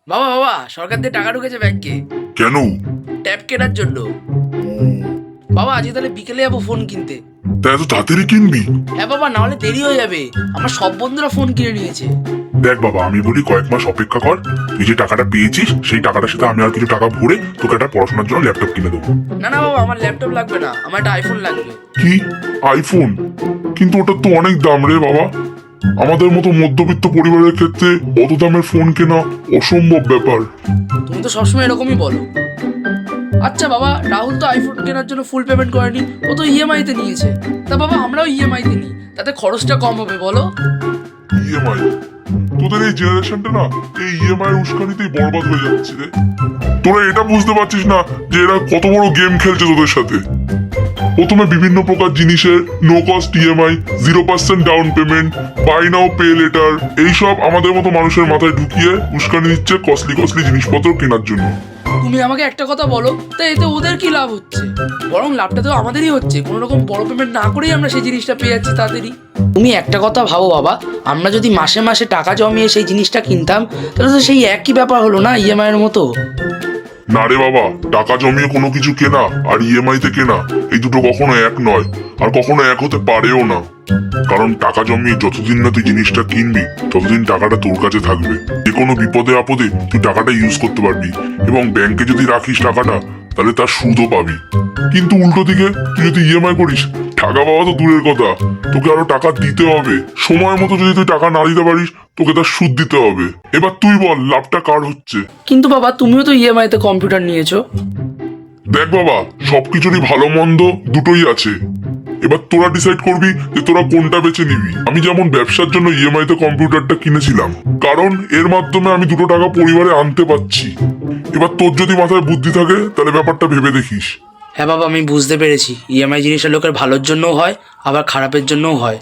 বাবা বাবা, সরকার থেকে টাকা ঢুকেছে ব্যাংকে কেন? ট্যাব কেনার জন্য। বাবা আজকে তাহলে বিকেলে যাবো ফোন কিনতে। তা এত তাড়াতাড়ি কিনবি? হ্যাঁ বাবা, না হলে দেরি হয়ে যাবে। আমার সব বন্ধুরা ফোন কিনে নিয়েছে। দেখ বাবা, আমি বলি কয়েক মাস অপেক্ষা কর। তুই যে টাকাটা পেয়েছিস সেই টাকাটার সাথে আমি আর কিছু টাকা ভরে তোকে একটা পড়াশোনার জন্য ল্যাপটপ কিনে দেবো। না না বাবা, আমার ল্যাপটপ লাগবে না, আমার একটা আইফোন লাগবে। কি? আইফোন? কিন্তু ওটার তো অনেক দাম রে বাবা। আমাদের মতো মধ্যবিত্ত পরিবারের ক্ষেত্রে অত দামের ফোন কেনা অসম্ভব ব্যাপার। তুমি তো সবসময় এরকমই বলো। আচ্ছা বাবা, রাহুল তো আইফোন কেনার জন্য ফুল পেমেন্ট করেনি, ও তো ইএমআই তে নিয়েছে। তা বাবা আমরাও ইএমআই তে নিই, তাতে খরচটা কম হবে বলো। ইএমআই? তোদের এই জেনারেশনটা না এই ইএমআই এর উস্কানিতেই বরবাদ হয়ে যাচ্ছে রে। তোরা এটা বুঝতে পারছিস না যে এরা কত বড় গেম খেলছে তোদের সাথে। প্রথমে বিভিন্ন প্রকার জিনিসের no cost EMI, 0% down payment, buy now pay later, এইসব আমাদের মতো মানুষের মাথায় ঢুকিয়ে উস্কানি দিচ্ছে কস্টলি কস্টলি জিনিসপত্র কেনার জন্য। তুমি আমাকে একটা কথা বলো, তা এতে ওদের কি লাভ হচ্ছে? বরং লাভটা তো আমাদেরই হচ্ছে, কোনো রকম বড় পেমেন্ট না করেই আমরা সেই জিনিসটা পেয়ে যাচ্ছি তাদেরই। তুমি একটা কথা ভাবো বাবা, আমরা যদি মাসে মাসে টাকা জমিয়ে সেই জিনিসটা কিনতাম, তাহলে তো সেই একই ব্যাপার হলো না, ইএমআই এর মতো। না রে বাবা, টাকা জমিয়ে কোনো কিছু কেনা আর ইএমআই তে কেনা এই দুটো কখনো এক নয়, আর কখনো এক হতে পারেও না। কারণ টাকা জমিয়ে যতদিন না তুই জিনিসটা কিনবি ততদিন টাকাটা তোর কাছে থাকবে। যে কোনো বিপদে আপদে তুই টাকাটা ইউজ করতে পারবি, এবং ব্যাংকে যদি রাখিস টাকাটা তাহলে তার সুদও পাবি। কিন্তু উল্টো দিকে তুই যদি ইএমআই করিস, টাকা পাওয়া তো দূরের কথা, তোকে আরো টাকা দিতে হবে। সময় মতো যদি তুই টাকা না দিতে পারিস তোকে তার সুদ দিতে হবে। এবার তুই বল লাভটা কার হচ্ছে? কিন্তু বাবা তুমিও তো ইএমআই তে কম্পিউটার নিয়েছো। দেখ বাবা, সবকিছুরই ভালো মন্দ দুটোই আছে। এবার তোরা ডিসাইড করবি যে তোরা কোনটা বেছে নিবি। আমি যেমন ব্যবসার জন্য ইএমআই তে কম্পিউটারটা কিনেছিলাম, কারণ এর মাধ্যমে আমি দুটো টাকা পরিবারে আনতে পারছি। এবার তোর যদি মাথায় বুদ্ধি থাকে তাহলে ব্যাপারটা ভেবে দেখিস। হ্যাঁ বাবা, আমি বুঝতে পেরেছি ইএমআই জিনিসটা লোকের ভালোর জন্যও হয়, আবার খারাপের জন্যও হয়।